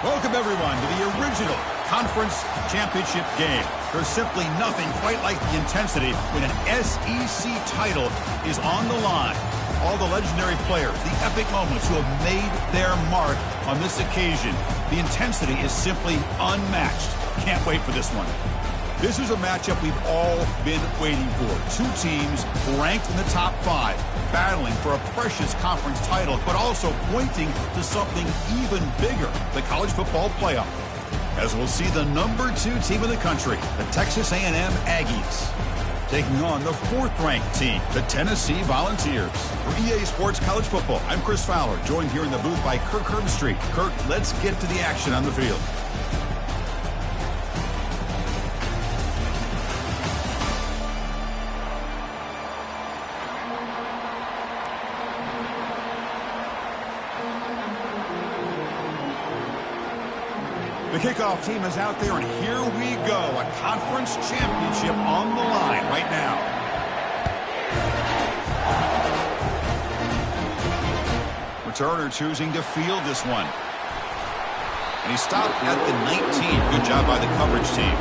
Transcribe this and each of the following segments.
Welcome, everyone, to the original conference championship game. There's simply nothing quite like the intensity when an SEC title is on the line. All the legendary players, the epic moments who have made their mark on this occasion. The intensity is simply unmatched. Can't wait for this one. This is a matchup we've all been waiting for. Two teams ranked in the top 5, battling for a precious conference title, but also pointing to something even bigger, the college football playoff. As we'll see the number 2 team in the country, the Texas A&M Aggies, taking on the 4th-ranked team, the Tennessee Volunteers. For EA Sports College Football, I'm Chris Fowler, joined here in the booth by Kirk Herbstreit. Kirk, let's get to the action on the field. The kickoff team is out there, and here we go. A conference championship on the line right now. Returner choosing to field this one. And he stopped at the 19. Good job by the coverage team.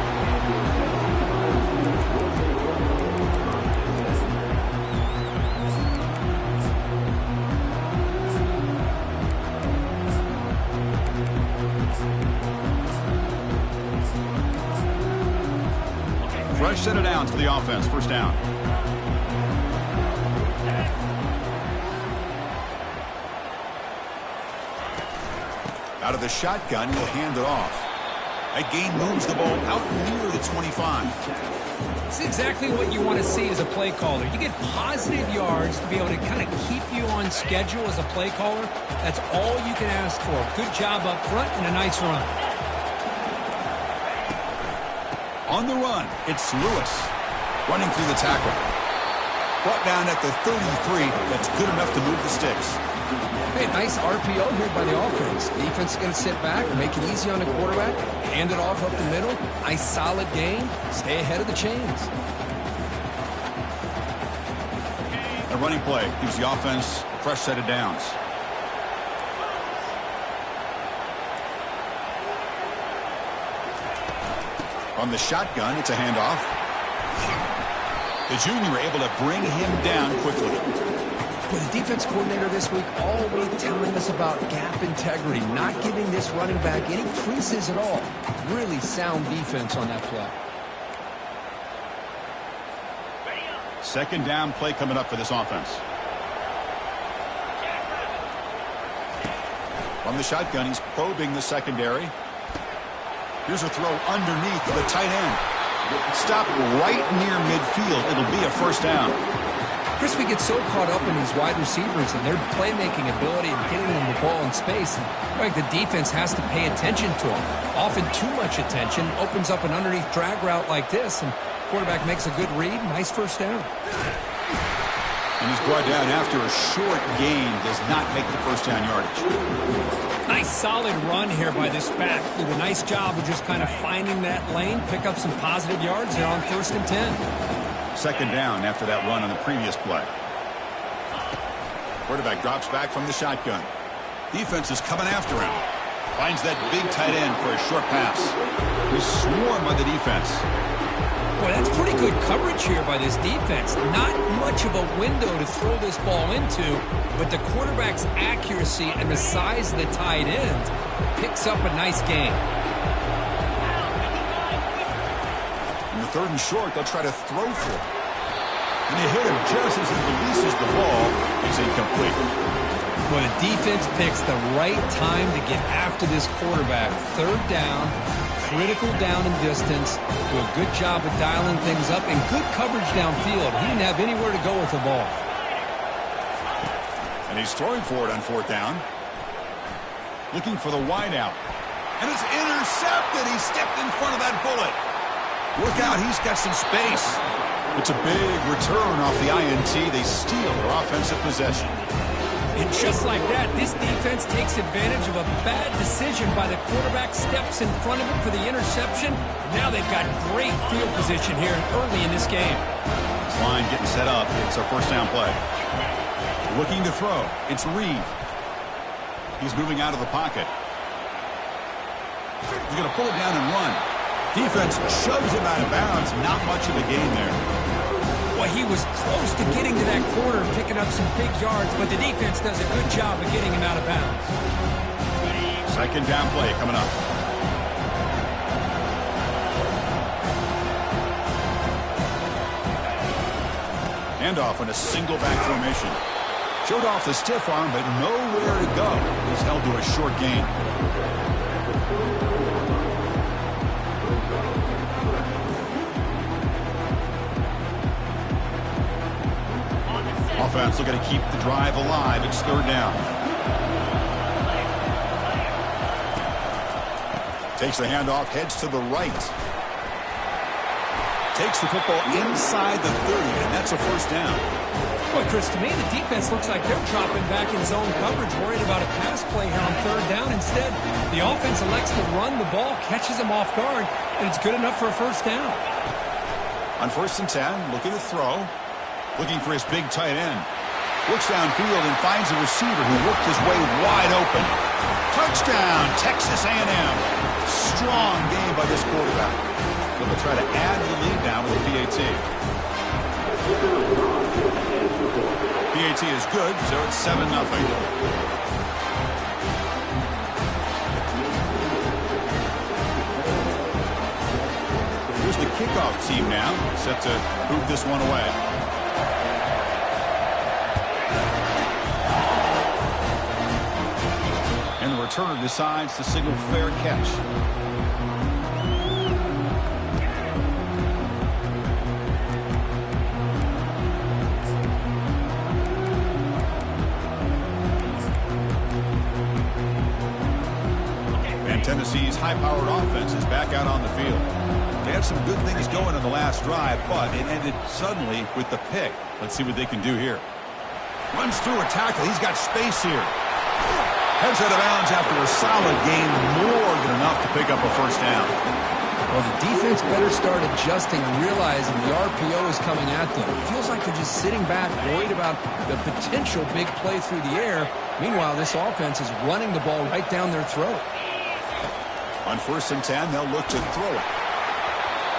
Fresh set of downs for the offense. First down. Out of the shotgun, he'll hand it off. That gain moves the ball out near the 25. It's exactly what you want to see as a play caller. You get positive yards to be able to kind of keep you on schedule as a play caller. That's all you can ask for. Good job up front and a nice run. On the run, it's Lewis running through the tackle. Brought down at the 33. That's good enough to move the sticks. Hey, nice RPO here by the offense. Defense is going to sit back, make it easy on the quarterback, hand it off up the middle. Nice solid game. Stay ahead of the chains. A running play gives the offense a fresh set of downs. On the shotgun, it's a handoff. The junior able to bring him down quickly. Well, the defense coordinator this week all week telling us about gap integrity, not giving this running back any creases at all. Really sound defense on that play. Second down play coming up for this offense. From the shotgun, he's probing the secondary. Here's a throw underneath the tight end. Stop right near midfield. It'll be a first down. Chris, we get so caught up in these wide receivers and their playmaking ability and getting them the ball in space. And like the defense has to pay attention to them. Often too much attention opens up an underneath drag route like this, and quarterback makes a good read. Nice first down. And he's brought down after a short gain. Does not make the first down yardage. Nice solid run here by this back. Did a nice job of just kind of finding that lane, pick up some positive yards there on 1st and 10. Second down after that run on the previous play. Quarterback drops back from the shotgun. Defense is coming after him. Finds that big tight end for a short pass. He's swarmed by the defense. Boy, that's pretty good coverage here by this defense. Not much of a window to throw this ball into, but the quarterback's accuracy and the size of the tight end picks up a nice gain. In the 3rd and short, they'll try to throw for it. And they hit him just as he releases the ball. It's incomplete. Well, the defense picks the right time to get after this quarterback. 3rd down. Critical down and distance. Do a good job of dialing things up and good coverage downfield. He didn't have anywhere to go with the ball. And he's throwing for it on 4th down. Looking for the wide out. And it's intercepted. He stepped in front of that bullet. Look out, he's got some space. It's a big return off the INT. They steal their offensive possession. And just like that, this defense takes advantage of a bad decision by the quarterback, steps in front of him for the interception. Now they've got great field position here early in this game. This line getting set up. It's a first down play. Looking to throw. It's Reed. He's moving out of the pocket. He's going to pull it down and run. Defense shoves him out of bounds. Not much of a gain there. Well, he was close to getting to that corner and picking up some big yards, but the defense does a good job of getting him out of bounds. Second down play coming up. Handoff in a single back formation. Showed off the stiff arm, but nowhere to go. He's held to a short gain. Offense looking to keep the drive alive. It's third down. Takes the handoff, heads to the right. Takes the football inside the 30, and that's a first down. Well, Chris, to me, the defense looks like they're dropping back in zone coverage, worried about a pass play here on third down. Instead, the offense elects to run the ball, catches them off guard, and it's good enough for a first down. On 1st and 10, looking to throw. Looking for his big tight end. Looks downfield and finds a receiver who worked his way wide open. Touchdown, Texas A&M. Strong game by this quarterback. They'll try to add the lead now with the PAT. PAT is good, so it's 7-0. Here's the kickoff team now, set to boot this one away. And the returner decides to signal fair catch. And Tennessee's high-powered offense is back out on the field. They had some good things going in the last drive, but it ended suddenly with the pick. Let's see what they can do here. Runs through a tackle. He's got space here. Heads out of bounds after a solid gain, more than enough to pick up a first down. Well, the defense better start adjusting and realizing the RPO is coming at them. It feels like they're just sitting back, worried about the potential big play through the air. Meanwhile, this offense is running the ball right down their throat. On 1st and 10, they'll look to throw it.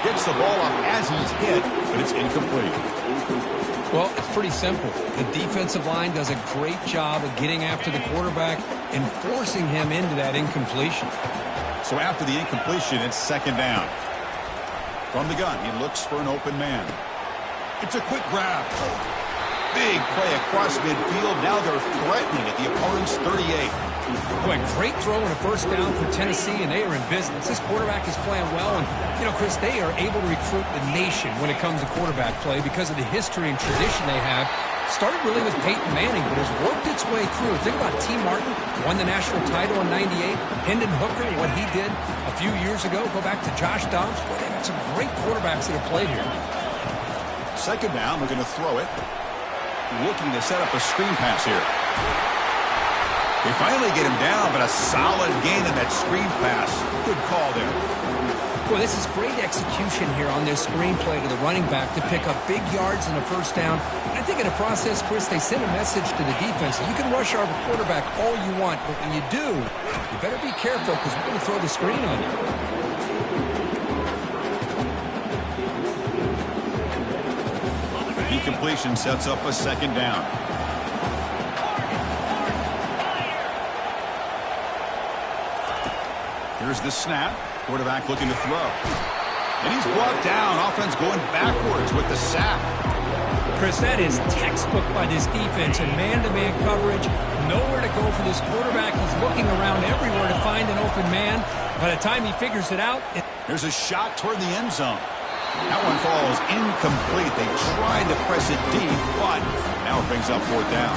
Gets the ball up as he's hit, but it's incomplete. Well, it's pretty simple. The defensive line does a great job of getting after the quarterback and forcing him into that incompletion. So after the incompletion, it's second down. From the gun, he looks for an open man. It's a quick grab. Big play across midfield. Now they're threatening at the opponent's 38. Boy, great throw and a first down for Tennessee, and they are in business. This quarterback is playing well, and, you know, Chris, they are able to recruit the nation when it comes to quarterback play because of the history and tradition they have. Started really with Peyton Manning, but has worked its way through. Think about T. Martin, won the national title in '98. Hendon Hooker, what he did a few years ago. Go back to Josh Dobbs. Boy, they got some great quarterbacks that have played here. Second down, we're going to throw it. Looking to set up a screen pass here. They finally get him down, but a solid gain in that screen pass. Good call there. Well, this is great execution here on this screen play to the running back to pick up big yards and a first down. And I think in the process, Chris, they send a message to the defense. You can rush our quarterback all you want, but when you do, you better be careful because we're going to throw the screen on you. Incompletion sets up a second down. Here's the snap. Quarterback looking to throw. And he's brought down. Offense going backwards with the sack. Chris, that is textbook by this defense and man-to-man coverage. Nowhere to go for this quarterback. He's looking around everywhere to find an open man. By the time he figures it out... There's a shot toward the end zone. That one falls incomplete. They tried to press it deep, but now it brings up fourth down.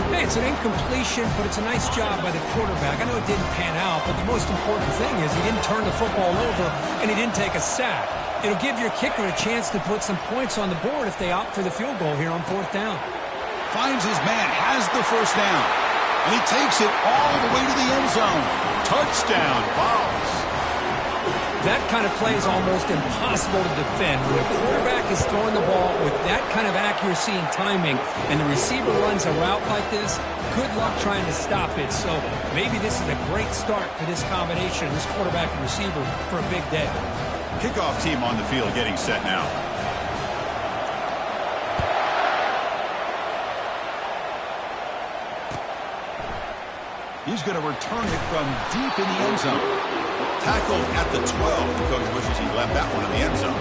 Hey, it's an incompletion, but it's a nice job by the quarterback. I know it didn't pan out, but the most important thing is he didn't turn the football over and he didn't take a sack. It'll give your kicker a chance to put some points on the board if they opt for the field goal here on fourth down. Finds his man, has the first down, and he takes it all the way to the end zone. Touchdown, Vols. That kind of play is almost impossible to defend. When a quarterback is throwing the ball with that kind of accuracy and timing, and the receiver runs a route like this, good luck trying to stop it. So maybe this is a great start for this combination, this quarterback and receiver, for a big day. Kickoff team on the field getting set now. He's going to return it from deep in the end zone. Tackled at the 12. The coach wishes he left that one in the end zone.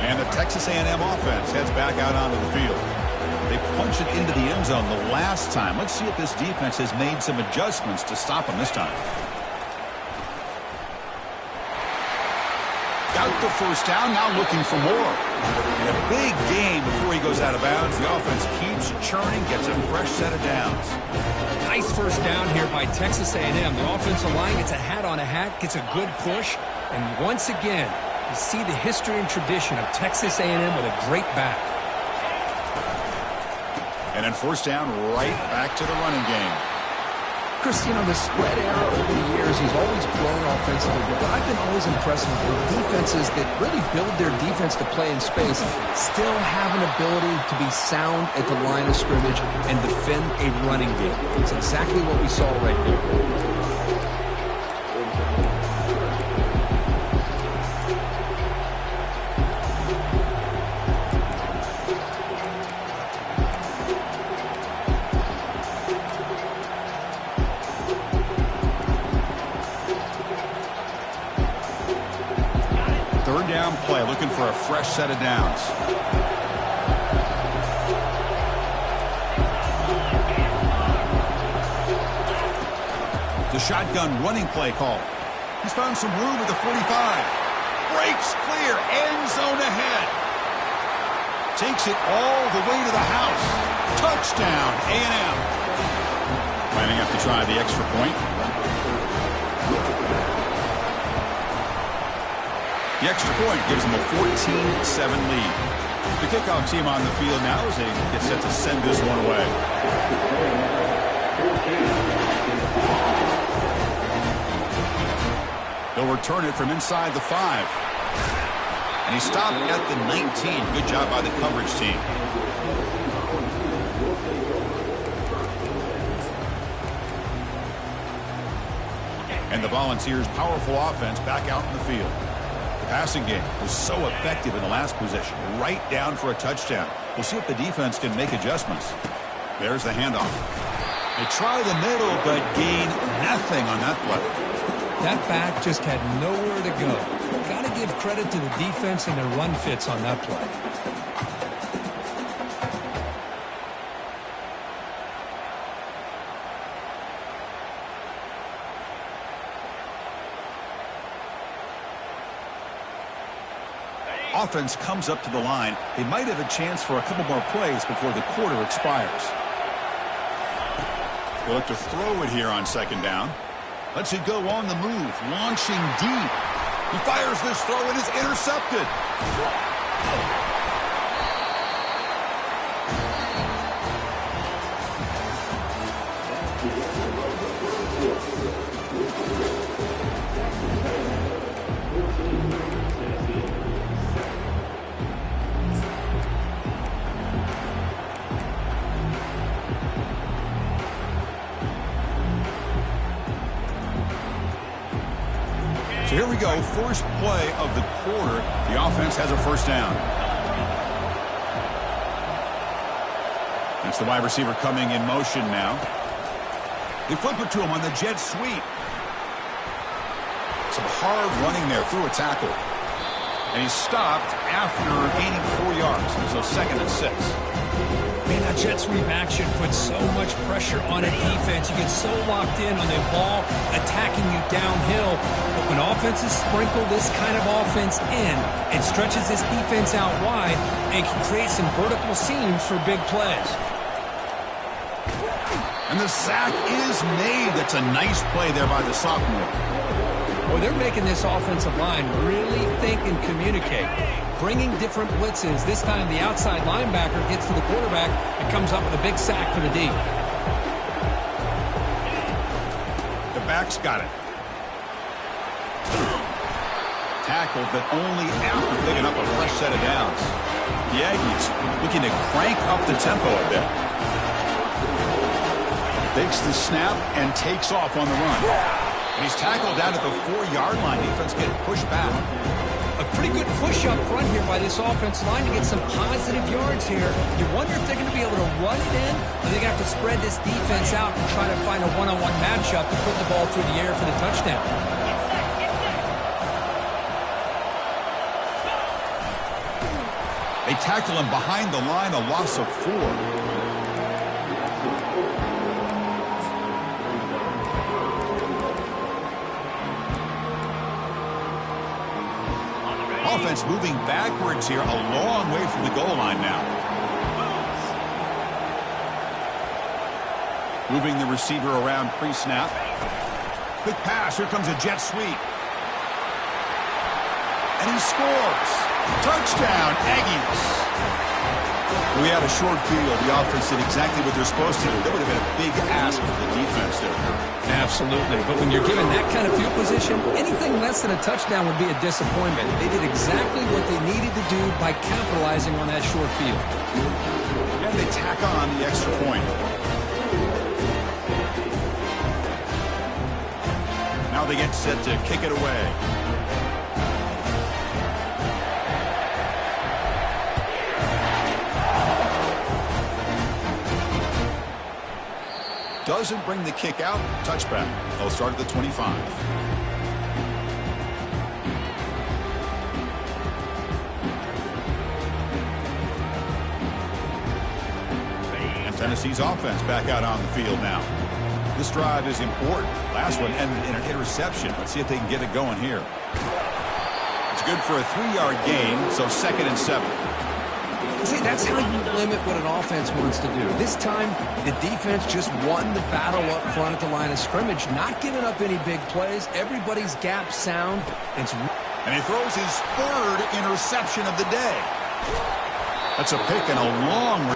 And the Texas A&M offense heads back out onto the field. They punched it into the end zone the last time. Let's see if this defense has made some adjustments to stop them this time. Got the first down, now looking for more. And a big game before he goes out of bounds. The offense keeps churning, gets a fresh set of downs. Nice first down here by Texas A&M. The offensive line gets a hat on a hat, gets a good push. And once again, you see the history and tradition of Texas A&M with a great back. And then first down, right back to the running game. Chris, you know, the spread era over the years, he's always grown offensively, but I've been always impressed with defenses that really build their defense to play in space, still have an ability to be sound at the line of scrimmage and defend a running game. It's exactly what we saw right here. Play, looking for a fresh set of downs. The shotgun running play call. He's found some room at the 45. Breaks clear, end zone ahead. Takes it all the way to the house. Touchdown, A&M. Planning up to try the extra point. The extra point gives them a 14-7 lead. The kickoff team on the field now as they get set to send this one away. They'll return it from inside the 5. And he stopped at the 19. Good job by the coverage team. And the Volunteers' powerful offense back out in the field. The passing game was so effective in the last possession, right down for a touchdown. We'll see if the defense can make adjustments. There's the handoff. They try the middle, but gain nothing on that play. That back just had nowhere to go. Got to give credit to the defense and their run fits on that play. Offense comes up to the line. They might have a chance for a couple more plays before the quarter expires. They'll look to throw it here on second down. Lets it go on the move, launching deep. He fires this throw and is intercepted. So here we go, first play of the quarter. The offense has a first down. That's the wide receiver coming in motion now. They flip it to him on the jet sweep. Some hard running there through a tackle. And he's stopped after gaining 4 yards. So second and 6. Man, that jet sweep action puts so much pressure on a defense. You get so locked in on the ball attacking you downhill. But when offenses sprinkle this kind of offense in, it stretches this defense out wide and can create some vertical seams for big plays. And the sack is made. That's a nice play there by the sophomore. Well, they're making this offensive line really think and communicate. Bringing different blitzes. This time the outside linebacker gets to the quarterback and comes up with a big sack for the D. quarterback's got it. Tackled, but only after picking up a fresh set of downs. The Aggies looking to crank up the tempo a bit. Takes the snap and takes off on the run. And he's tackled down at the 4-yard line. Defense getting pushed back. A pretty good push up front here by this offensive line to get some positive yards here. You wonder if they're going to be able to run it in, or they're going to have to spread this defense out and try to find a one-on-one matchup to put the ball through the air for the touchdown. They tackle him behind the line, a loss of 4. Offense moving backwards here, a long way from the goal line now. Moving the receiver around pre-snap. Quick pass, here comes a jet sweep. And he scores. Touchdown, Aggies. We had a short field. The offense did exactly what they're supposed to do. That would have been a big ask for the defense there. Absolutely. But when you're given that kind of field position, anything less than a touchdown would be a disappointment. They did exactly what they needed to do by capitalizing on that short field. And they tack on the extra point. Now they get set to kick it away. Doesn't bring the kick out. Touchback. They'll start at the 25. And Tennessee's offense back out on the field now. This drive is important. Last one ended in an interception. Let's see if they can get it going here. It's good for a 3-yard gain, so 2nd and 7. See, that's how you limit what an offense wants to do. This time, the defense just won the battle up front at the line of scrimmage, not giving up any big plays. Everybody's gap sound. And he throws his 3rd interception of the day. That's a pick and a long...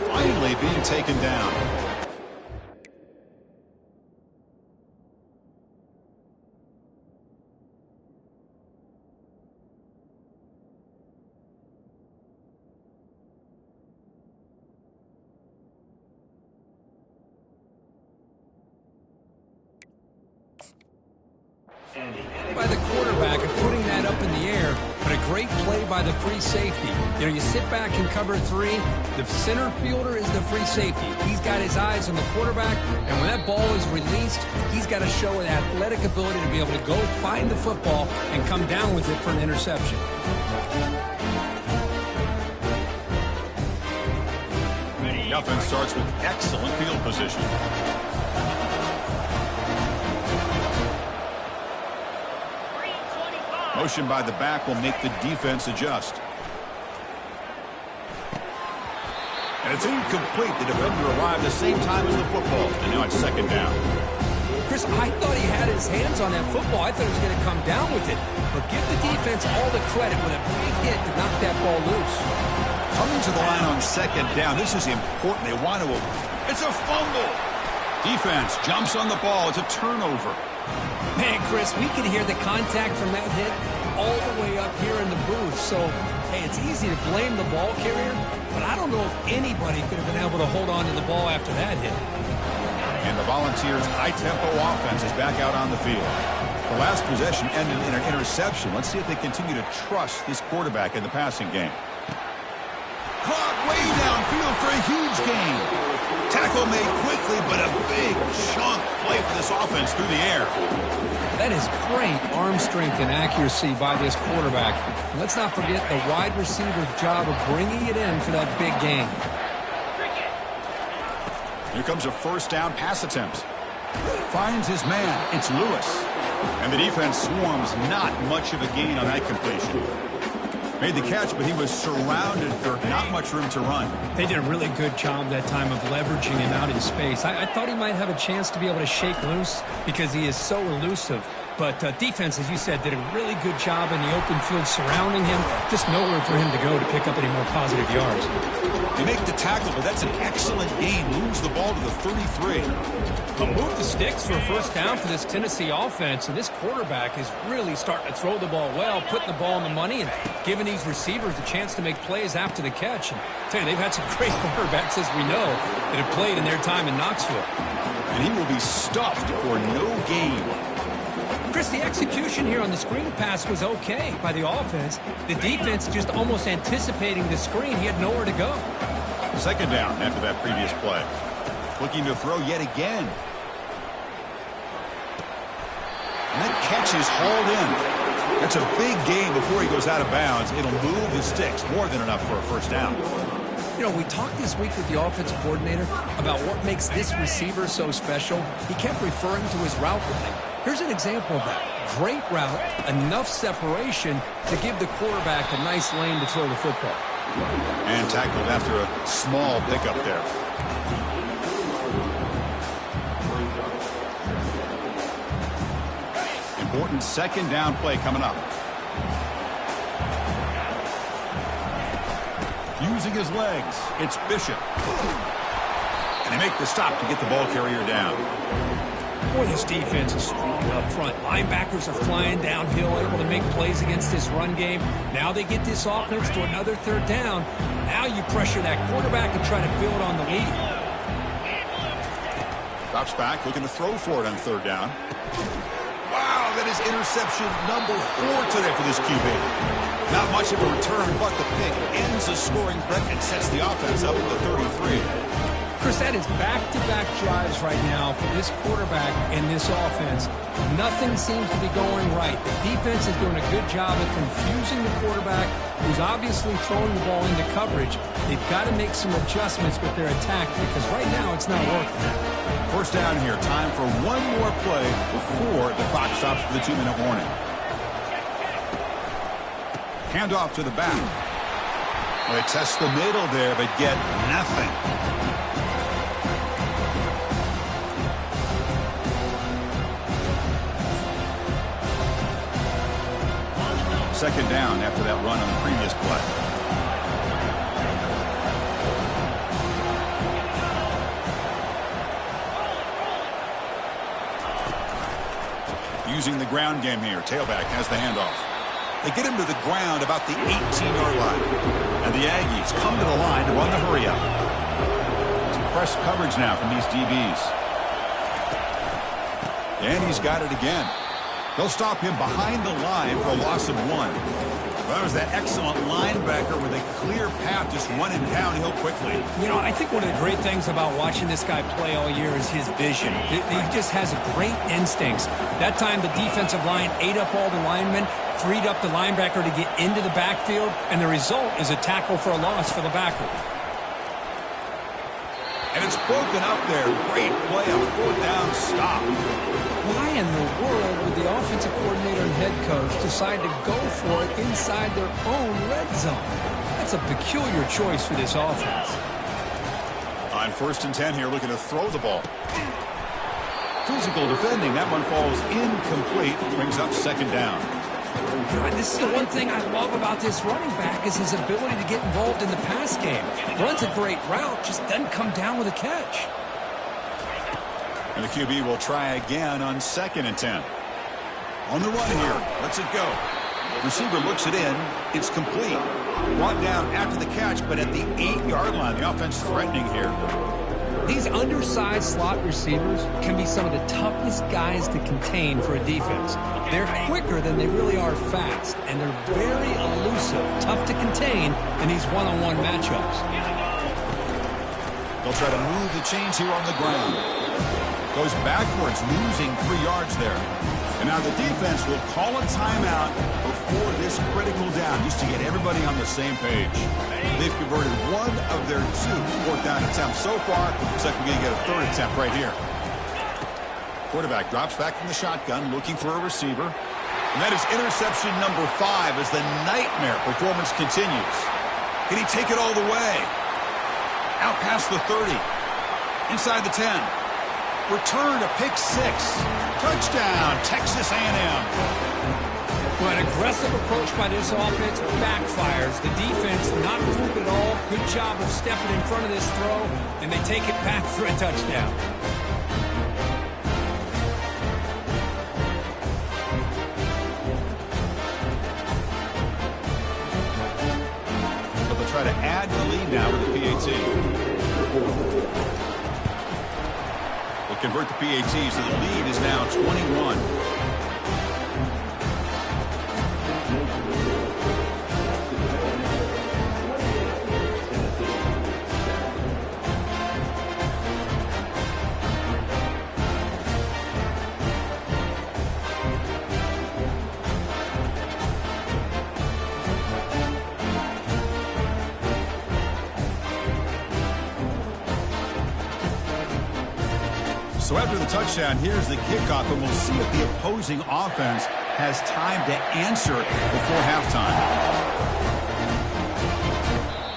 Finally being taken down. By the quarterback and putting that up in the air, but a great play by the free safety. You know, you sit back and cover 3. The center fielder is the free safety. He's got his eyes on the quarterback, and when that ball is released, he's got to show an athletic ability to be able to go find the football and come down with it for an interception. The offense starts with excellent field position. Motion by the back will make the defense adjust. And it's incomplete. The defender arrived the same time as the football. And now it's 2nd down. Chris, I thought he had his hands on that football. I thought he was going to come down with it. But give the defense all the credit with a big hit to knock that ball loose. Coming to the line on 2nd down. This is important. They want to... It's a fumble. Defense jumps on the ball. It's a turnover. Man, Chris, we could hear the contact from that hit all the way up here in the booth. So, hey, it's easy to blame the ball carrier, but I don't know if anybody could have been able to hold on to the ball after that hit. And the Volunteers' high-tempo offense is back out on the field. The last possession ended in an interception. Let's see if they continue to trust this quarterback in the passing game. Caught way downfield for a huge gain. Tackle made quickly, but a big chunk play for this offense through the air. That is great arm strength and accuracy by this quarterback. And let's not forget the wide receiver's job of bringing it in for that big gain. Here comes a first down pass attempt. Finds his man. It's Lewis. And the defense swarms. Not much of a gain on that completion. Made the catch, but he was surrounded, Kirk. Not much room to run. They did a really good job that time of leveraging him out in space. I thought he might have a chance to be able to shake loose because he is so elusive. But defense, as you said, did a really good job in the open field surrounding him. Just nowhere for him to go to pick up any more positive yards. They make the tackle, but that's an excellent gain. Moves the ball to the 33. Move the sticks for a first down for this Tennessee offense, and this quarterback is really starting to throw the ball well, putting the ball in the money, and giving these receivers a chance to make plays after the catch. And I tell you, they've had some great quarterbacks, as we know, that have played in their time in Knoxville. And he will be stuffed for no gain. Chris, the execution here on the screen pass was okay by the offense. The defense just almost anticipating the screen. He had nowhere to go. Second down after that previous play. Looking to throw yet again. And that catch is hauled in. That's a big gain before he goes out of bounds. It'll move the sticks. More than enough for a first down. You know, we talked this week with the offensive coordinator about what makes this receiver so special. He kept referring to his route running. Here's an example of that. Great route, enough separation to give the quarterback a nice lane to throw the football. And tackled after a small pickup there. Important second down play coming up. Using his legs, it's Bishop. And they make the stop to get the ball carrier down. Boy, this defense is strong up front. Linebackers are flying downhill, able to make plays against this run game. Now they get this offense to another third down. Now you pressure that quarterback and try to build on the lead. Drops back, looking to throw for it on third down. Wow, that is interception number 4 today for this QB. Not much of a return, but the pick ends a scoring threat and sets the offense up at the 33. Chris, that is back-to-back drives right now for this quarterback and this offense. Nothing seems to be going right. The defense is doing a good job of confusing the quarterback, who's obviously throwing the ball into coverage. They've got to make some adjustments with their attack because right now it's not working. First down here. Time for one more play before the clock stops for the 2-minute warning. Handoff to the back. Well, they test the middle there, but get nothing. Second down after that run on the previous play. Using the ground game here. Tailback has the handoff. They get him to the ground about the 18-yard line. And the Aggies come to the line to run the hurry-up. Some press coverage now from these DBs. And he's got it again. They'll stop him behind the line for a loss of 1. Well, that was that excellent linebacker with a clear path just running downhill quickly. You know, I think one of the great things about watching this guy play all year is his vision. He just has great instincts. That time the defensive line ate up all the linemen, freed up the linebacker to get into the backfield, and the result is a tackle for a loss for the backer. And it's broken up there. Great play, a fourth down stop. Why in the world would the offensive coordinator and head coach decide to go for it inside their own red zone? That's a peculiar choice for this offense. On 1st and 10 here, looking to throw the ball. Physical defending. That one falls incomplete. Brings up second down. God, this is the one thing I love about this running back is his ability to get involved in the pass game. Runs a great route, just doesn't come down with a catch. And the QB will try again on 2nd and 10. On the run here. Lets it go. Receiver looks it in. It's complete. Brought down after the catch, but at the 8-yard line. The offense threatening here. These undersized slot receivers can be some of the toughest guys to contain for a defense. They're quicker than they really are fast, and they're very elusive, tough to contain in these one-on-one matchups. They'll try to move the chains here on the ground. Goes backwards, losing 3 yards there. And now the defense will call a timeout before this critical down, just to get everybody on the same page. They've converted 1 of their 2 fourth down attempts so far. Looks like we're going to get a 3rd attempt right here. Quarterback drops back from the shotgun, looking for a receiver. And that is interception number 5 as the nightmare performance continues. Can he take it all the way? Out past the 30. Inside the 10. Return to pick 6. Touchdown, Texas A&M. Well, an aggressive approach by this offense backfires. The defense not moving at all. Good job of stepping in front of this throw, and they take it back for a touchdown. But they'll try to add the lead now with the PAT. Convert the PAT, so the lead is now 21. So after the touchdown, here's the kickoff, and we'll see if the opposing offense has time to answer before halftime.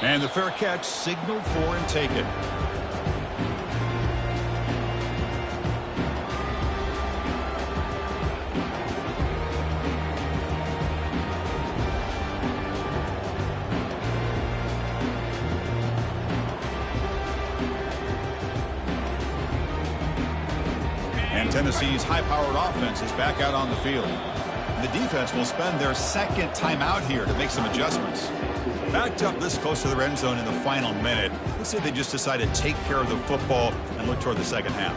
And the fair catch signaled for and taken. Tennessee's high-powered offense is back out on the field. The defense will spend their 2nd timeout here to make some adjustments. Backed up this close to the end zone in the final minute. Let's say they just decide to take care of the football and look toward the second half.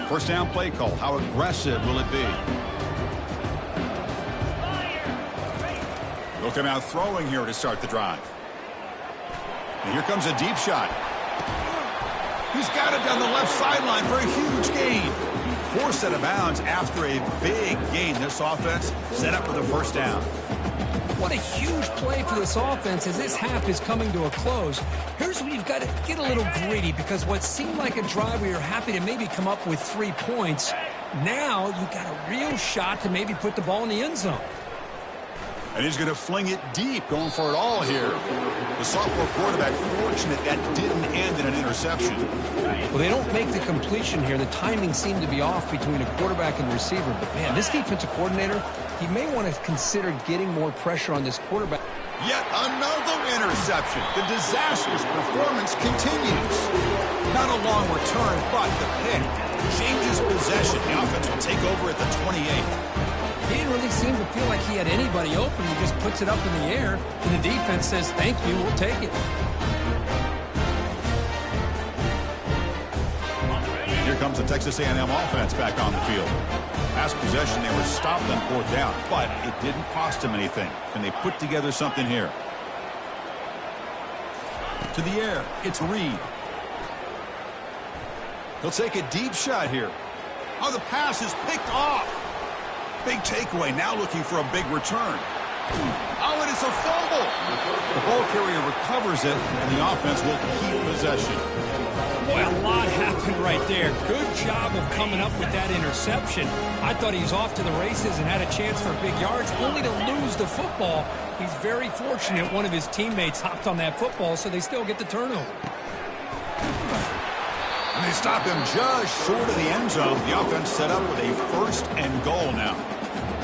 First down play call. How aggressive will it be? They'll come out throwing here to start the drive. And here comes a deep shot. He's got it down the left sideline for a huge gain. Forced out of bounds after a big gain. This offense set up for the first down. What a huge play for this offense as this half is coming to a close. Here's where you've got to get a little greedy, because what seemed like a drive where you're happy to maybe come up with 3 points, now you've got a real shot to maybe put the ball in the end zone. And he's going to fling it deep, going for it all here. The sophomore quarterback fortunate that didn't end in an interception. Well, they don't make the completion here. The timing seemed to be off between a quarterback and receiver. But, man, this defensive coordinator, he may want to consider getting more pressure on this quarterback. Yet another interception. The disastrous performance continues. Not a long return, but the pick changes possession. The offense will take over at the 28. He didn't really seem to feel like he had anybody open. He just puts it up in the air, and the defense says, thank you, we'll take it. Here comes the Texas A&M offense back on the field. Last possession, they were stopped on 4th down, but it didn't cost them anything. Can they put together something here? To the air, it's Reed. He'll take a deep shot here. Oh, the pass is picked off. Big takeaway, now looking for a big return. Oh, and it's a fumble. The ball carrier recovers it, and the offense will keep possession. Boy, a lot happened right there. Good job of coming up with that interception. I thought he was off to the races and had a chance for big yards, only to lose the football. He's very fortunate one of his teammates hopped on that football, so they still get the turnover. And they stop him just short of the end zone. The offense set up with a 1st and goal now.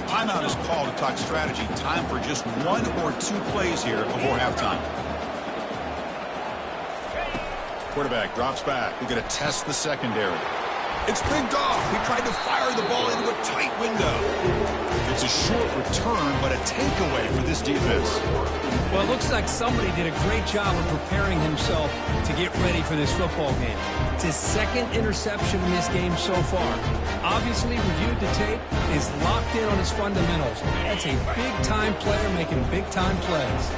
Timeout is called to talk strategy. Time for just 1 or 2 plays here before halftime. Quarterback drops back. We're going to test the secondary. It's picked off. He tried to fire the ball into a tight window. It's a short return, but a takeaway for this defense. Well, it looks like somebody did a great job of preparing himself to get ready for this football game. It's his second interception in this game so far. Obviously, reviewed the tape, is locked in on his fundamentals. That's a big-time player making big-time plays.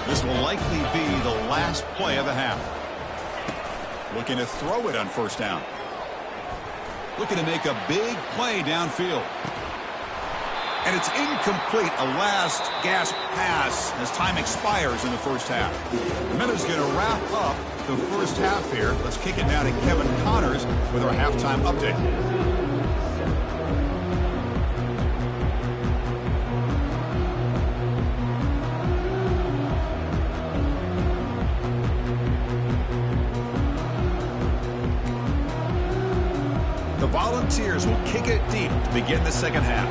This will likely be the last play of the half. Looking to throw it on first down. Looking to make a big play downfield. And it's incomplete, a last gasp pass as time expires in the first half. The minute's going to wrap up the first half here. Let's kick it now to Kevin Connors with our halftime update. The Volunteers will kick it deep to begin the second half.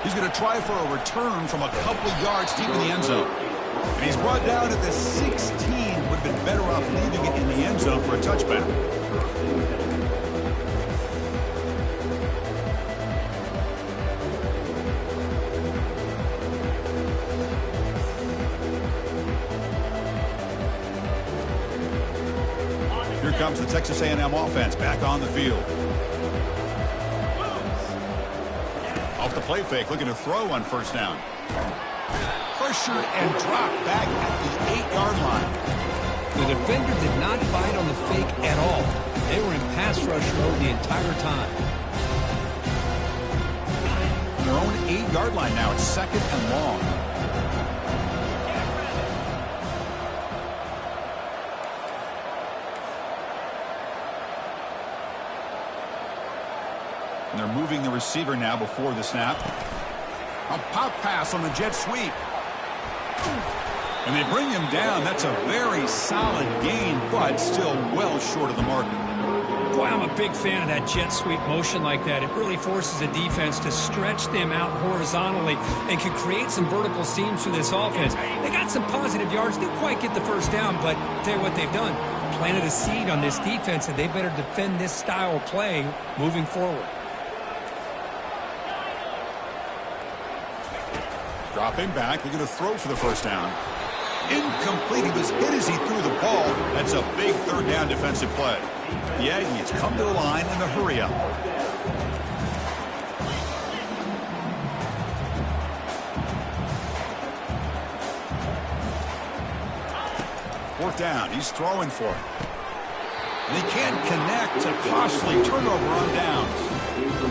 He's going to try for a return from a couple of yards deep in the end zone. And he's brought down at the 16. Would have been better off leaving it in the end zone for a touchback. Here comes the Texas A&M offense back on the field. Off the play fake, looking to throw on first down. Pressured and dropped back at the 8-yard line. The defender did not bite on the fake at all. They were in pass rush mode the entire time. Their own 8-yard line now. It's second and long. And they're moving the receiver now before the snap. A pop pass on the jet sweep. And they bring him down. That's a very solid gain, but still well short of the marker. Boy, I'm a big fan of that jet sweep motion like that. It really forces a defense to stretch them out horizontally and can create some vertical seams for this offense. They got some positive yards. Didn't quite get the first down, but I'll tell you what they've done. Planted a seed on this defense, and they better defend this style of play moving forward. Dropping back, they're going to throw for the first down. Incomplete. He was hit as he threw the ball. That's a big third down defensive play. The Aggies come to the line in the hurry up. Fourth down. He's throwing for it. And he can't connect. A costly turnover on downs.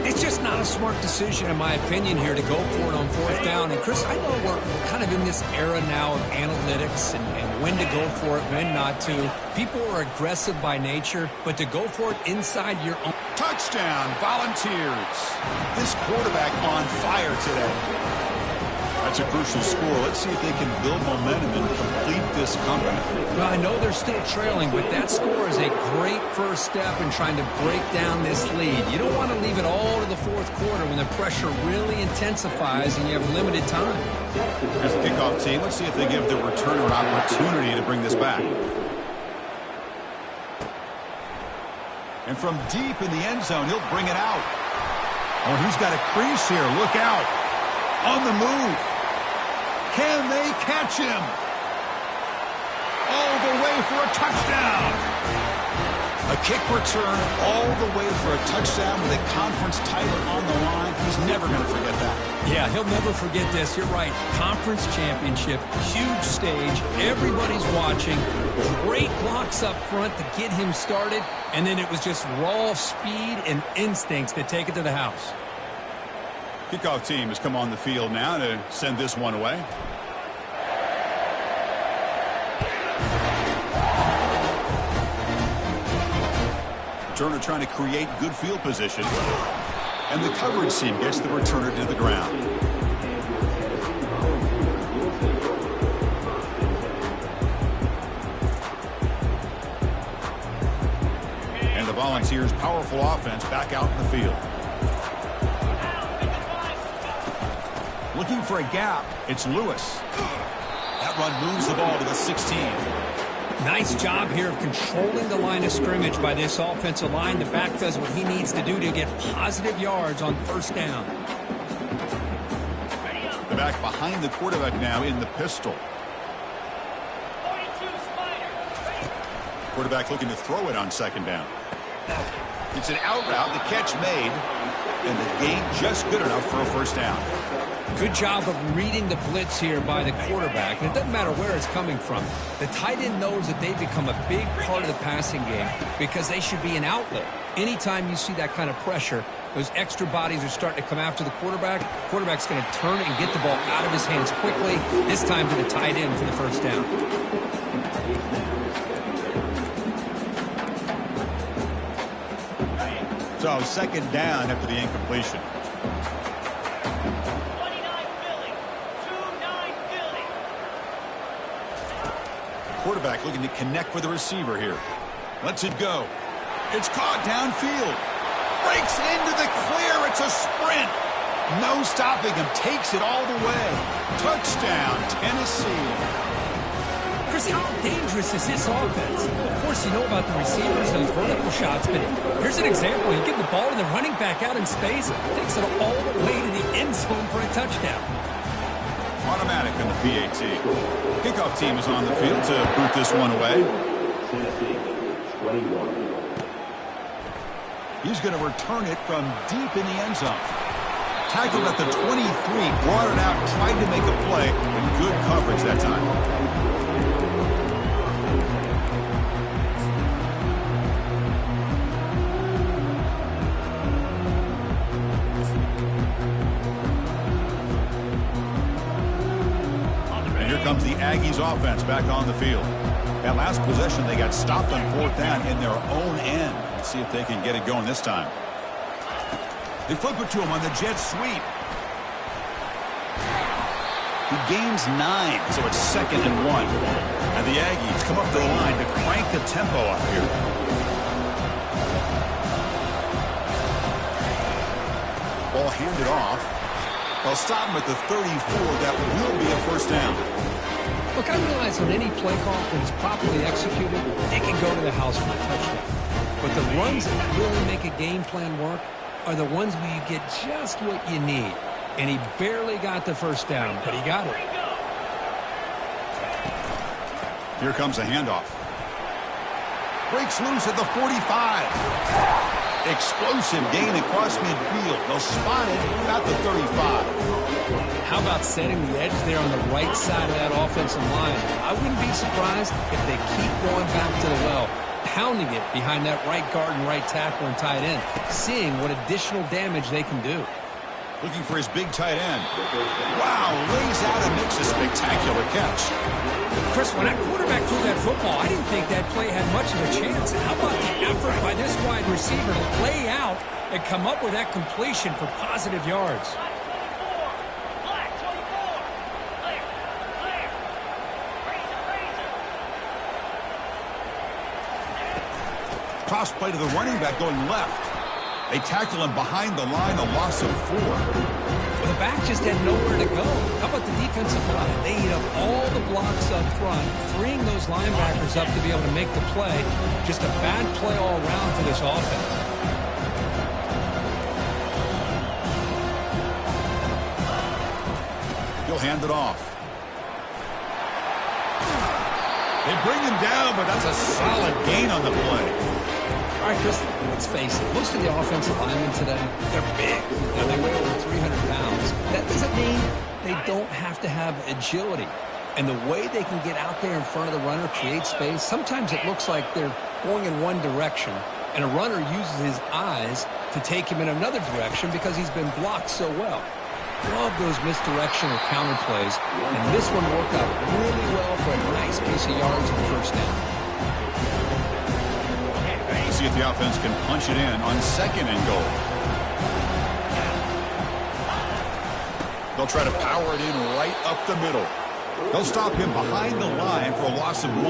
It's just not a smart decision, in my opinion, here to go for it on fourth down. And, Chris, I know we're kind of in this era now of analytics and when to go for it, when not to. People are aggressive by nature, but to go for it inside your own. Touchdown, Volunteers. This quarterback on fire today. That's a crucial score. Let's see if they can build momentum and complete this comeback. Well, I know they're still trailing, but that score is a great first step in trying to break down this lead. You don't want to leave it all to the fourth quarter when the pressure really intensifies and you have limited time. As the kickoff team, let's see if they give the returner an opportunity to bring this back. And from deep in the end zone, he'll bring it out. Oh, he's got a crease here. Look out. On the move. Can they catch him? All the way for a touchdown. A kick return all the way for a touchdown with a conference title on the line. He's never going to forget that. Yeah, he'll never forget this. You're right. Conference championship, huge stage. Everybody's watching. Great blocks up front to get him started. And then it was just raw speed and instincts to take it to the house. Kickoff team has come on the field now to send this one away. Returner trying to create good field position. And the coverage team gets the returner to the ground. And the Volunteers' powerful offense back out in the field. Looking for a gap. It's Lewis. That run moves the ball to the 16. Nice job here of controlling the line of scrimmage by this offensive line. The back does what he needs to do to get positive yards on first down. The back behind the quarterback now in the pistol. Quarterback looking to throw it on second down. It's an out route, the catch made, and the gain just good enough for a first down. Good job of reading the blitz here by the quarterback. And it doesn't matter where it's coming from. The tight end knows that they've become a big part of the passing game because they should be an outlet. Anytime you see that kind of pressure, those extra bodies are starting to come after the quarterback. Quarterback's going to turn and get the ball out of his hands quickly, this time to the tight end for the first down. So second down after the incompletion. Quarterback looking to connect with the receiver here. Lets it go. It's caught downfield. Breaks into the clear. It's a sprint. No stopping him. Takes it all the way. Touchdown, Tennessee. Chris, how dangerous is this offense? Of course, you know about the receivers, those vertical shots, but here's an example. You give the ball to the running back out in space, takes it all the way to the end zone for a touchdown. Automatic on the PAT. Kickoff team is on the field to boot this one away. He's going to return it from deep in the end zone. Tackled at the 23, brought it out, tried to make a play, and good coverage that time. Comes the Aggies offense back on the field. That last possession, they got stopped on fourth down in their own end. Let's see if they can get it going this time. They flip it to him on the jet sweep. He gains 9, so it's 2nd and 1. And the Aggies come up the line to crank the tempo up here. Ball handed off. They'll stop him at the 34. That will be a first down. Look, I realize on any play call, when it's properly executed, it can go to the house for a touchdown. But the runs that really make a game plan work are the ones where you get just what you need. And he barely got the first down, but he got it. Here comes a handoff. Breaks loose at the 45. Explosive gain across midfield. They'll spot it at the 35. How about setting the edge there on the right side of that offensive line? I wouldn't be surprised if they keep going back to the well, pounding it behind that right guard and right tackle and tight end, seeing what additional damage they can do. Looking for his big tight end. Wow, lays out and makes a spectacular catch. Chris, when that quarterback threw that football, I didn't think that play had much of a chance. How about the effort by this wide receiver to lay out and come up with that completion for positive yards? Toss play to the running back going left. They tackle him behind the line, a loss of 4. Well, the back just had nowhere to go. How about the defensive line? They eat up all the blocks up front, freeing those linebackers up to be able to make the play. Just a bad play all around for this offense. He'll hand it off. They bring him down, but that's a solid gain on the play. All right, Chris, let's face it. Most of the offensive linemen today, they're big. You know, they weigh over 300 pounds. That doesn't mean they don't have to have agility. And the way they can get out there in front of the runner, create space, sometimes it looks like they're going in one direction, and a runner uses his eyes to take him in another direction because he's been blocked so well. Love those misdirection or counter plays, and this one worked out really well for a nice piece of yards on first down. See if the offense can punch it in on 2nd and goal. They'll try to power it in right up the middle. They'll stop him behind the line for a loss of 1.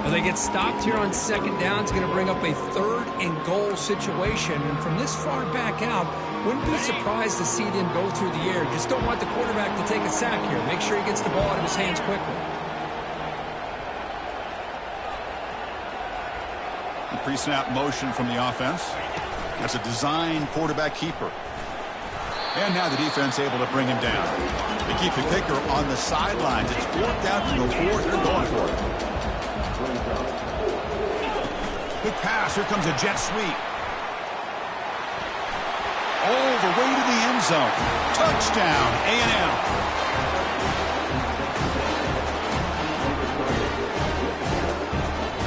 Well, they get stopped here on 2nd down. It's going to bring up a 3rd and goal situation. And from this far back out, Wouldn't be surprised to see them go through the air. Just don't want the quarterback to take a sack here. Make sure he gets the ball out of his hands quickly. Pre-snap motion from the offense. That's a design quarterback keeper. And now the defense able to bring him down. They keep the kicker on the sidelines. It's worked out to the 4. They're going for it. Good pass. Here comes a jet sweep. All the way to the end zone. Touchdown, A&M.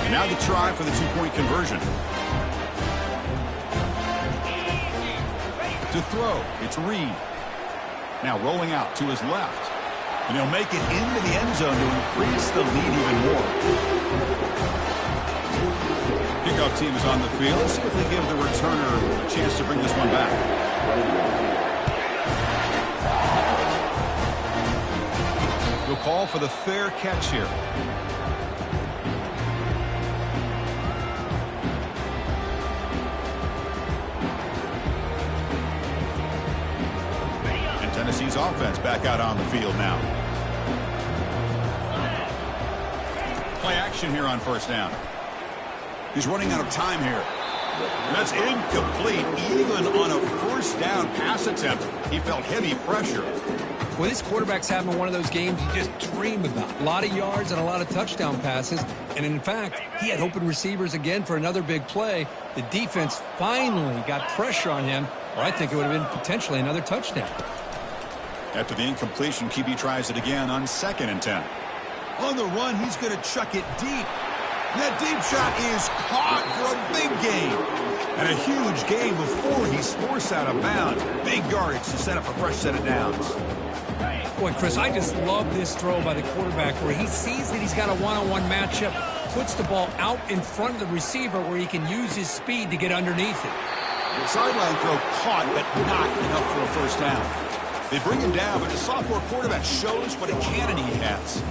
And now the try for the 2-point conversion. To throw, it's Reed. Now rolling out to his left. And he'll make it into the end zone to increase the lead even more. Kickoff team is on the field. Let's see if they give the returner a chance to bring this one back. We'll call for the fair catch here. And Tennessee's offense back out on the field now. Play action here on first down. He's running out of time here. That's incomplete. Even on a first down pass attempt, he felt heavy pressure. Well, this quarterback's having one of those games you just dream about. A lot of yards and a lot of touchdown passes. And in fact, he had open receivers again for another big play. The defense finally got pressure on him, or I think it would have been potentially another touchdown. After the incompletion, QB tries it again on 2nd and 10. On the run, he's going to chuck it deep. That deep shot is caught for a big gain. And a huge gain before he's forced out of bounds. Big yardage to set up a fresh set of downs. Boy, Chris, I just love this throw by the quarterback where he sees that he's got a one-on-one matchup, puts the ball out in front of the receiver where he can use his speed to get underneath it. The sideline throw caught, but not enough for a first down. They bring him down, but the sophomore quarterback shows what a cannon he has.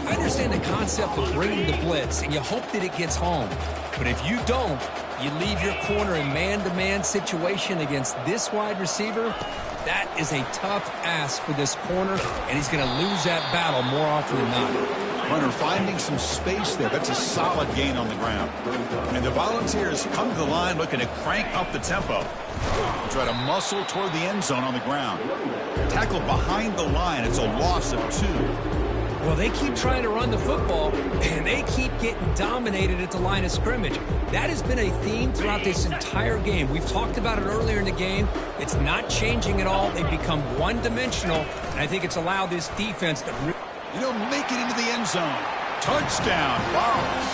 I understand the concept of bringing the blitz, and you hope that it gets home. But if you don't, you leave your corner in man-to-man situation against this wide receiver. That is a tough ask for this corner, and he's going to lose that battle more often than not. Runner finding some space there. That's a solid gain on the ground. And the Volunteers come to the line looking to crank up the tempo. Try to muscle toward the end zone on the ground. Tackle behind the line. It's a loss of 2. Well, they keep trying to run the football, and they keep getting dominated at the line of scrimmage. That has been a theme throughout this entire game. We've talked about it earlier in the game. It's not changing at all. They've become one-dimensional, and I think it's allowed this defense to make it into the end zone. Touchdown, Vols.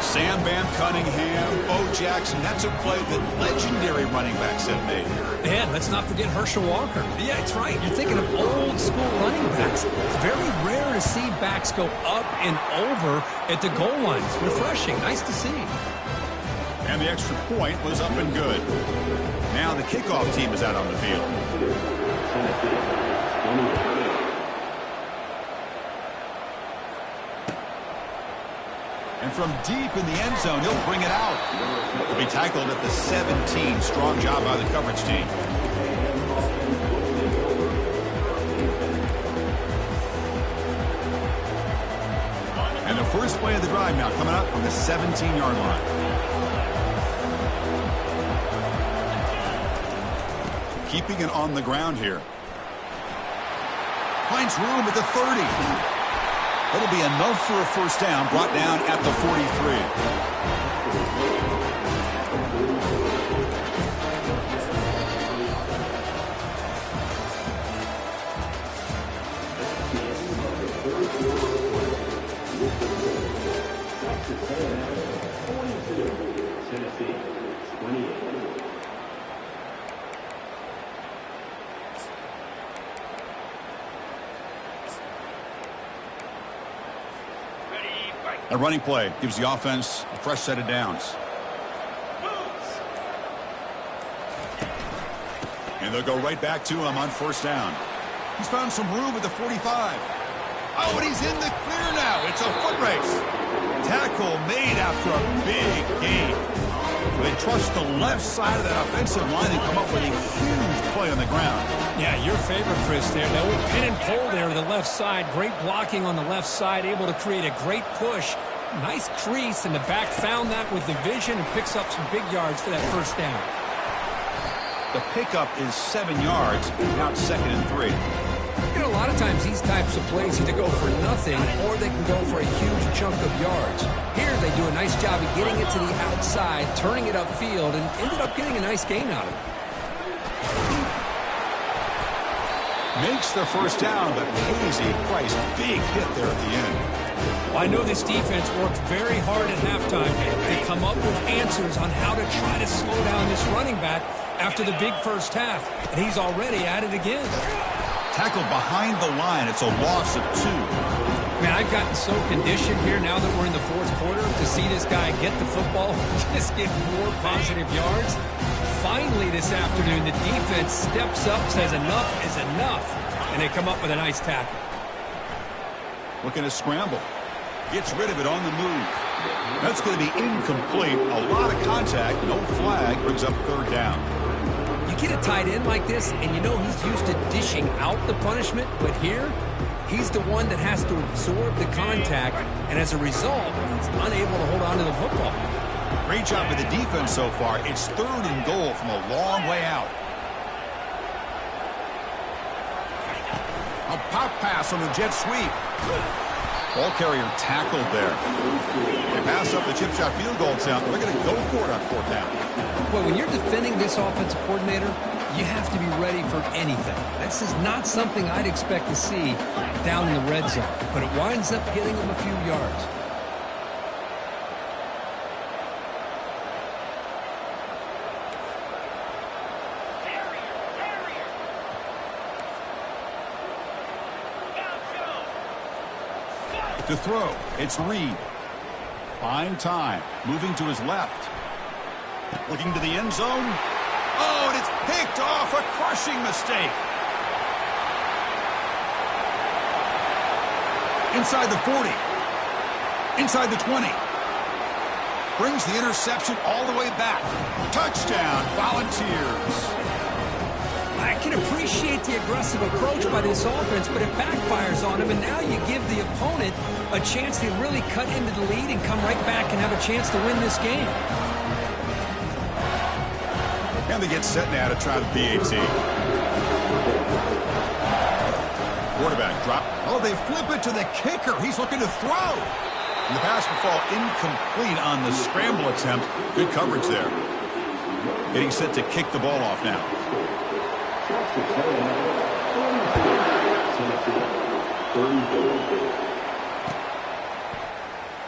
Sam Van Cunningham, Bo Jackson. That's a play that legendary running backs have made. And let's not forget Herschel Walker. Yeah, it's right. You're thinking of old-school running backs. It's very rare to see backs go up and over at the goal line. It's refreshing. Nice to see. And the extra point was up and good. Now the kickoff team is out on the field. And from deep in the end zone, he'll bring it out. He'll be tackled at the 17. Strong job by the coverage team. And the first play of the drive now coming up from the 17-yard line. Keeping it on the ground here. Finds room at the 30. That'll be enough for a first down, brought down at the 43. A running play gives the offense a fresh set of downs. And they'll go right back to him on first down. He's found some room at the 45. Oh, and he's in the clear now. It's a foot race. Tackle made after a big gain. They trust the left side of that offensive line and come up with a huge play on the ground. Yeah, your favorite, Chris, there. That little pin and pull there to the left side. Great blocking on the left side, able to create a great push. Nice crease, and the back found that with the vision and picks up some big yards for that first down. The pickup is 7 yards, now 2nd and 3. You know, a lot of times these types of plays either go for nothing or they can go for a huge chunk of yards. Here they do a nice job of getting it to the outside, turning it upfield, and ended up getting a nice gain out of it. Makes the first down, but pays a price. Big hit there at the end. Well, I know this defense worked very hard at halftime to come up with answers on how to try to slow down this running back after the big first half, and he's already at it again. Tackled behind the line. It's a loss of 2. Man, I've gotten so conditioned here now that we're in the fourth quarter to see this guy get the football, just get more positive yards. Finally this afternoon, the defense steps up, says enough is enough, and they come up with a nice tackle. Looking to scramble. Gets rid of it on the move. That's going to be incomplete. A lot of contact, no flag, brings up 3rd down. You get a tight end like this, and you know he's used to dishing out the punishment, but here, he's the one that has to absorb the contact, and as a result, he's unable to hold on to the football. Great job by the defense so far. It's 3rd and goal from a long way out. A pop pass on the jet sweep. Ball carrier tackled there. They pass up the chip shot field goal attempt. They're going to go for it on 4th down. Well, when you're defending this offensive coordinator, you have to be ready for anything. This is not something I'd expect to see down in the red zone, but it winds up getting them a few yards. To throw, it's Reed. Fine time, moving to his left. Looking to the end zone. Oh, and it's picked off. A crushing mistake. Inside the 40. Inside the 20. Brings the interception all the way back. Touchdown, Volunteers. I can appreciate the aggressive approach by this offense, but it backfires on him, and now you give the opponent a chance to really cut into the lead and come right back and have a chance to win this game. And they get set now to try the PAT. Quarterback drop. Oh, they flip it to the kicker. He's looking to throw. And the pass will fall incomplete on the scramble attempt. Good coverage there. Getting set to kick the ball off now.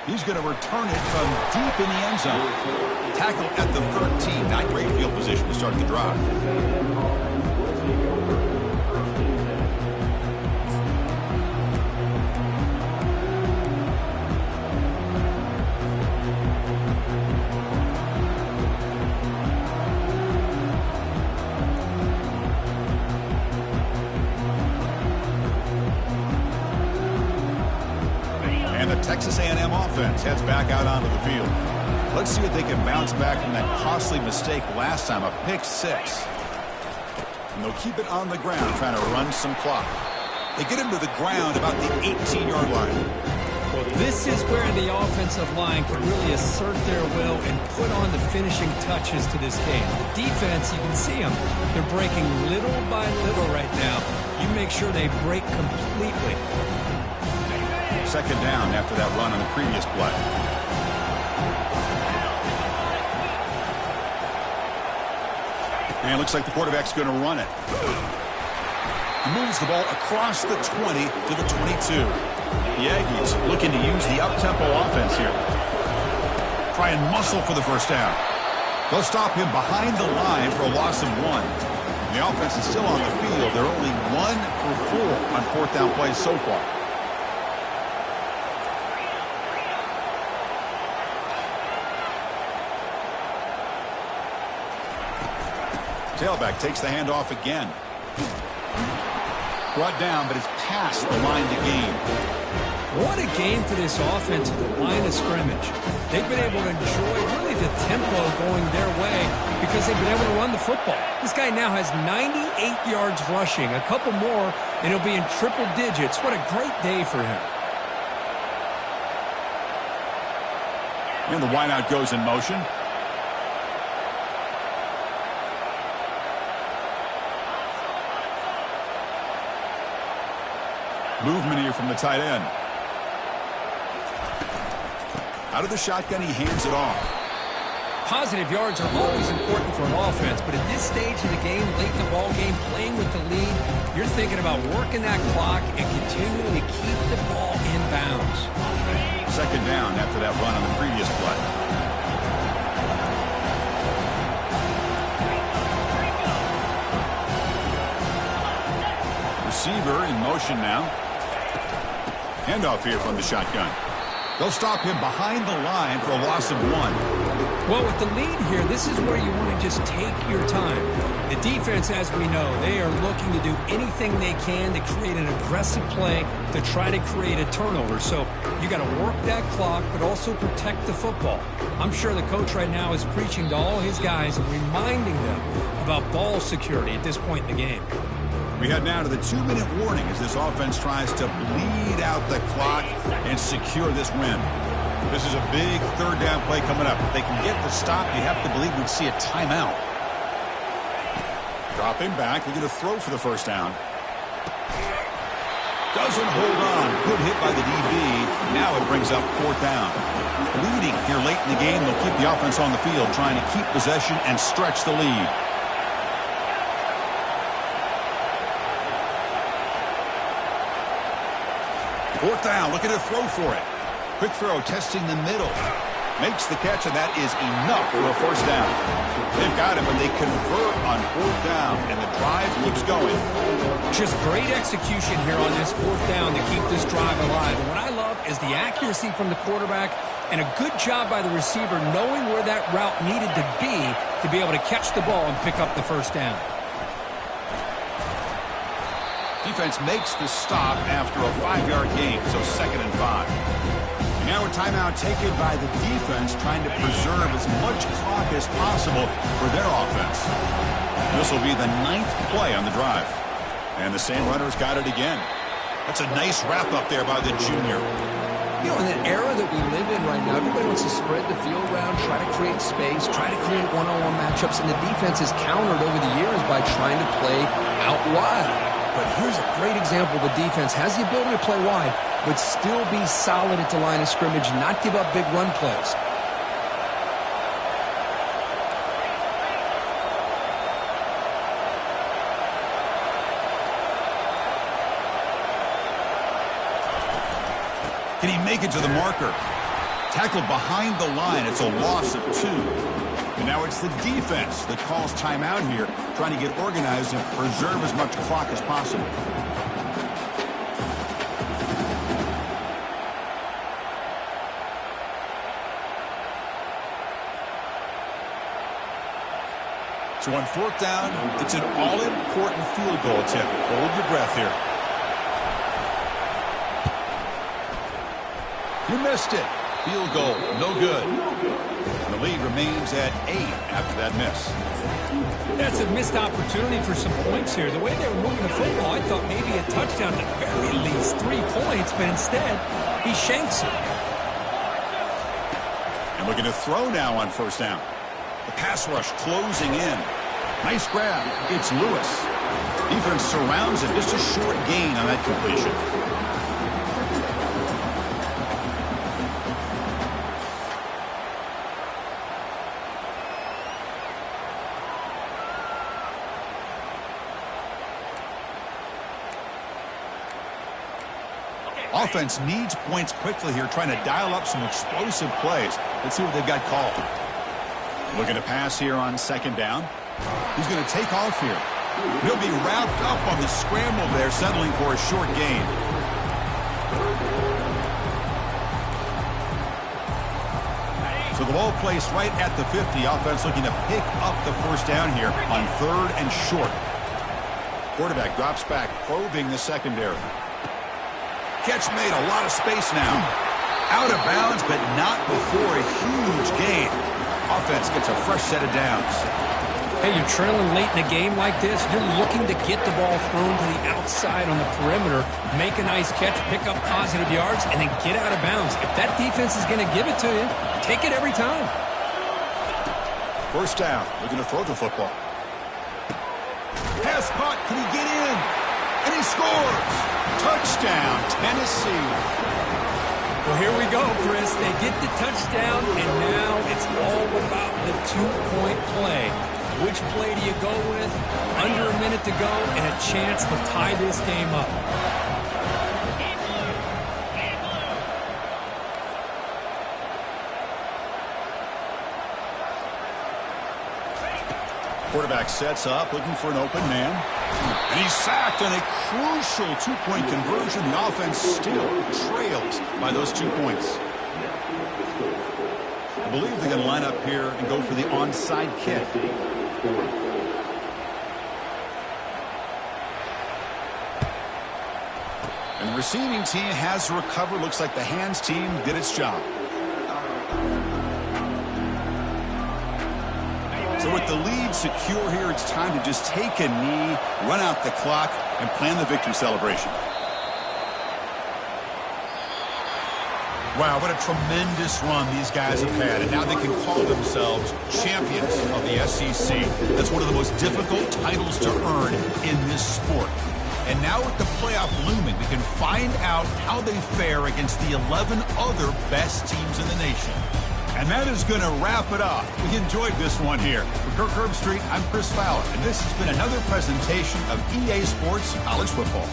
He's going to return it from deep in the end zone. Tackle at the 13. Not great field position to start the drive. Texas A&M offense heads back out onto the field. Let's see if they can bounce back from that costly mistake last time, a pick 6. And they'll keep it on the ground, trying to run some clock. They get him to the ground about the 18-yard line. Well, this is where the offensive line can really assert their will and put on the finishing touches to this game. The defense, you can see them. They're breaking little by little right now. You make sure they break completely. 2nd down after that run on the previous play. And it looks like the quarterback's going to run it. He moves the ball across the 20 to the 22. The Aggies looking to use the up-tempo offense here. Try and muscle for the first down. They'll stop him behind the line for a loss of 1. And the offense is still on the field. They're only 1 for 4 on 4th down plays so far. Tailback takes the handoff again. Brought down, but it's past the line to gain. What a game for this offense at the line of scrimmage. They've been able to enjoy really the tempo going their way because they've been able to run the football. This guy now has 98 yards rushing, a couple more, and he'll be in triple digits. What a great day for him. And the wideout goes in motion. Movement here from the tight end. Out of the shotgun, he hands it off. Positive yards are always important for an offense, but at this stage of the game, late in the ball game, playing with the lead, you're thinking about working that clock and continuing to keep the ball in bounds. Second down after that run on the previous play. Receiver in motion now. Handoff here from the shotgun. They'll stop him behind the line for a loss of 1. Well, with the lead here, this is where you want to just take your time. The defense, as we know, they are looking to do anything they can to create an aggressive play to try to create a turnover. So you got to work that clock, but also protect the football. I'm sure the coach right now is preaching to all his guys and reminding them about ball security at this point in the game. We head now to the 2-minute warning as this offense tries to bleed out the clock and secure this win. This is a big third down play coming up. If they can get the stop, you have to believe we'd see a timeout. Dropping back, they're going to throw for the first down. Doesn't hold on. Good hit by the DB. Now it brings up fourth down. Leading here late in the game, they'll keep the offense on the field, trying to keep possession and stretch the lead. Fourth down, looking to throw for it. Quick throw, testing the middle. Makes the catch, and that is enough for a first down. They've got him, but they convert on fourth down, and the drive keeps going. Just great execution here on this fourth down to keep this drive alive. And what I love is the accuracy from the quarterback and a good job by the receiver knowing where that route needed to be able to catch the ball and pick up the first down. Defense makes the stop after a 5-yard gain, so 2nd and 5. And now a timeout taken by the defense, trying to preserve as much clock as possible for their offense. This will be the 9th play on the drive. And the same runner's got it again. That's a nice wrap-up there by the junior. You know, in the era that we live in right now, everybody wants to spread the field around, try to create space, try to create one-on-one matchups, and the defense has countered over the years by trying to play out wide. But here's a great example. The defense has the ability to play wide, but still be solid at the line of scrimmage, not give up big run plays. Can he make it to the marker? Tackled behind the line. It's a loss of 2. And now it's the defense that calls timeout here, trying to get organized and preserve as much clock as possible. So on fourth down, it's an all-important field goal attempt. Hold your breath here. You missed it. Field goal, no good. The lead remains at 8 after that miss. That's a missed opportunity for some points here. The way they were moving the football, I thought maybe a touchdown at the very least, 3 points, but instead, he shanks it. And looking to throw now on first down. The pass rush closing in. Nice grab. It's Lewis. Defense surrounds him. Just a short gain on that completion. Offense needs points quickly here, trying to dial up some explosive plays. Let's see what they've got called. Looking to pass here on second down. He's going to take off here. He'll be wrapped up on the scramble there, settling for a short gain. So the ball placed right at the 50. Offense looking to pick up the first down here on 3rd and short. Quarterback drops back, probing the secondary. Catch made, a lot of space now. Out of bounds, but not before a huge gain. Offense gets a fresh set of downs. Hey, you're trailing late in a game like this. You're looking to get the ball thrown to the outside on the perimeter, make a nice catch, pick up positive yards, and then get out of bounds. If that defense is going to give it to you, take it every time. First down, looking to throw the football. Pass caught, can he get in? And he scores! Touchdown, Tennessee. Well, here we go, Chris. They get the touchdown, and now it's all about the two-point play. Which play do you go with? Under a minute to go and a chance to tie this game up. Quarterback sets up, looking for an open man. And he's sacked on a crucial two-point conversion. The offense still trails by those 2 points. I believe they're going to line up here and go for the onside kick. And the receiving team has to recover. Looks like the hands team did its job. So with the lead secure here, it's time to just take a knee, run out the clock, and plan the victory celebration. Wow, what a tremendous run these guys have had, and now they can call themselves champions of the SEC. That's one of the most difficult titles to earn in this sport. And now with the playoff looming, we can find out how they fare against the 11 other best teams in the nation. And that is going to wrap it up. We enjoyed this one here. For Kirk Herbstreit, I'm Chris Fowler, and this has been another presentation of EA Sports College Football.